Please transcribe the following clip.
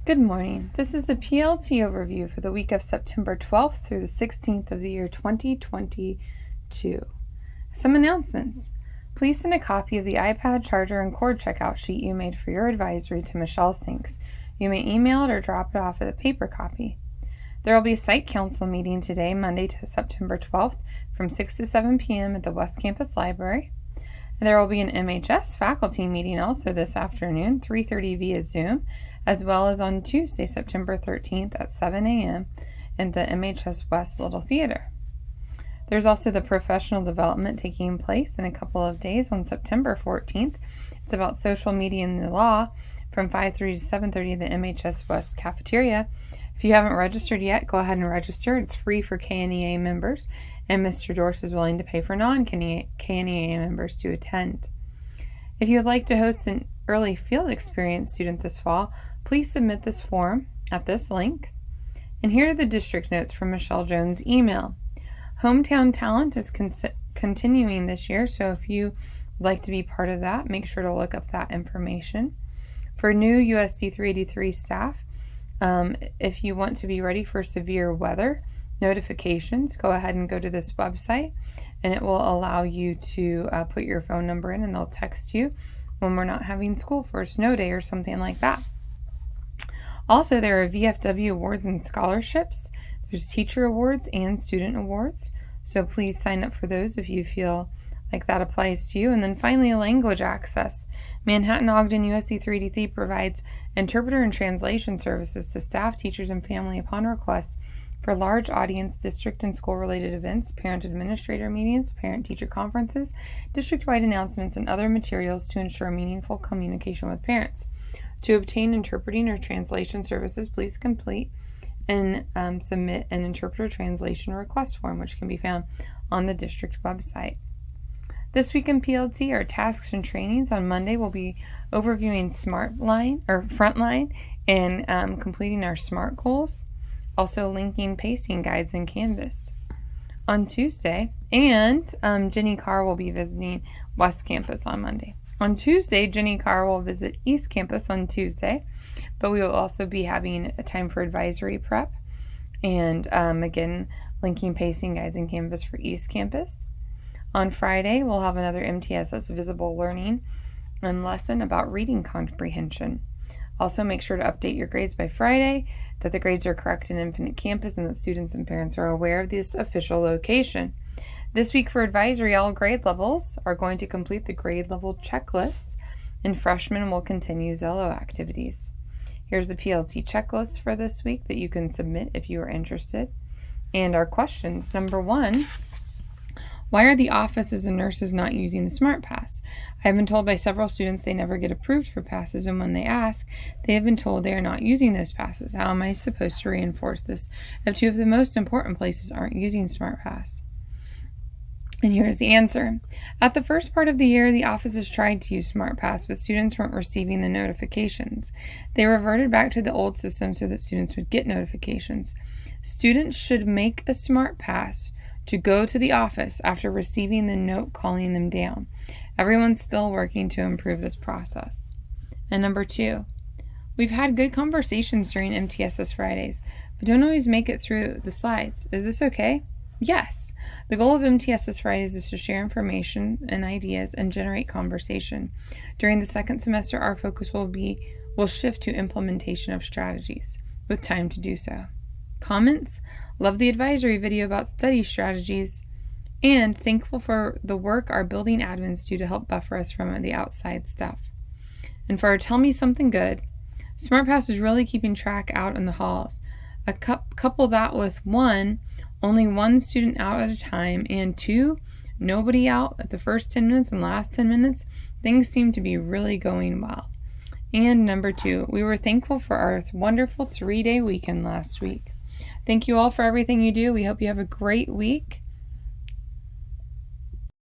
Good morning. This is the PLT overview for the week of September 12th through the 16th of the year 2022. Some announcements. Please send a copy of the iPad charger and cord checkout sheet you made for your advisory to Michelle Sinks. You may email it or drop it off with a paper copy. There will be a site council meeting today, Monday to September 12th from 6 to 7 p.m. at the West Campus Library. There will be an MHS faculty meeting also this afternoon, 3:30 via Zoom, as well as on Tuesday, September 13th at 7 a.m. in the MHS West Little Theater. There's also the professional development taking place in a couple of days on September 14th. It's about social media and the law from 5:30 to 7:30 in the MHS West cafeteria. If you haven't registered yet, go ahead and register. It's free for KNEA members, and Mr. Dorse is willing to pay for non-KNEA members to attend. If you would like to host an early field experience student this fall, please submit this form at this link. And here are the district notes from Michelle Jones' email. Hometown Talent is continuing this year, so if you would like to be part of that, make sure to look up that information. For new USD 383 staff, if you want to be ready for severe weather notifications, go ahead and go to this website, and it will allow you to put your phone number in, and they'll text you when we're not having school for a snow day or something like that. Also, there are VFW awards and scholarships. There's teacher awards and student awards, so please sign up for those if you feel like that applies to you. And then finally, language access. Manhattan Ogden USD 383 provides interpreter and translation services to staff, teachers, and family upon request for large audience district and school-related events, parent administrator meetings, parent-teacher conferences, district-wide announcements, and other materials to ensure meaningful communication with parents. To obtain interpreting or translation services, please complete and submit an interpreter translation request form, which can be found on the district website. This week in PLT, our tasks and trainings on Monday will be overviewing Frontline and completing our SMART goals, also linking pacing guides in Canvas on Tuesday, and Jenny Carr will be visiting West Campus on Monday. On Tuesday, Jenny Carr will visit East Campus on Tuesday, but we will also be having a time for advisory prep and again, linking pacing guides in Canvas for East Campus. On Friday, we'll have another MTSS visible learning lesson about reading comprehension. Also, make sure to update your grades by Friday, that the grades are correct in Infinite Campus, and that students and parents are aware of this official location. This week for advisory, all grade levels are going to complete the grade level checklist, and freshmen will continue Zello activities. Here's the PLT checklist for this week that you can submit if you are interested. And our questions. Number 1, why are the offices and nurses not using the Smart Pass? I have been told by several students they never get approved for passes, and when they ask, they have been told they are not using those passes. How am I supposed to reinforce this if 2 of the most important places aren't using Smart Pass? And here's the answer. At the first part of the year, the offices tried to use Smart Pass, but students weren't receiving the notifications. They reverted back to the old system so that students would get notifications. Students should make a Smart Pass to go to the office after receiving the note calling them down. Everyone's still working to improve this process. And number 2, we've had good conversations during MTSS Fridays, but don't always make it through the slides. Is this okay? Yes. The goal of MTSS Fridays is to share information and ideas and generate conversation. During the second semester, our focus will shift to implementation of strategies, with time to do so. Comments? Love the advisory video about study strategies, and thankful for the work our building admins do to help buffer us from the outside stuff. And for our Tell Me Something Good, SmartPass is really keeping track out in the halls. Couple that with 1, only 1 student out at a time, and 2, nobody out at the first 10 minutes and last 10 minutes, things seem to be really going well. And number 2, we were thankful for our wonderful 3-day weekend last week. Thank you all for everything you do. We hope you have a great week,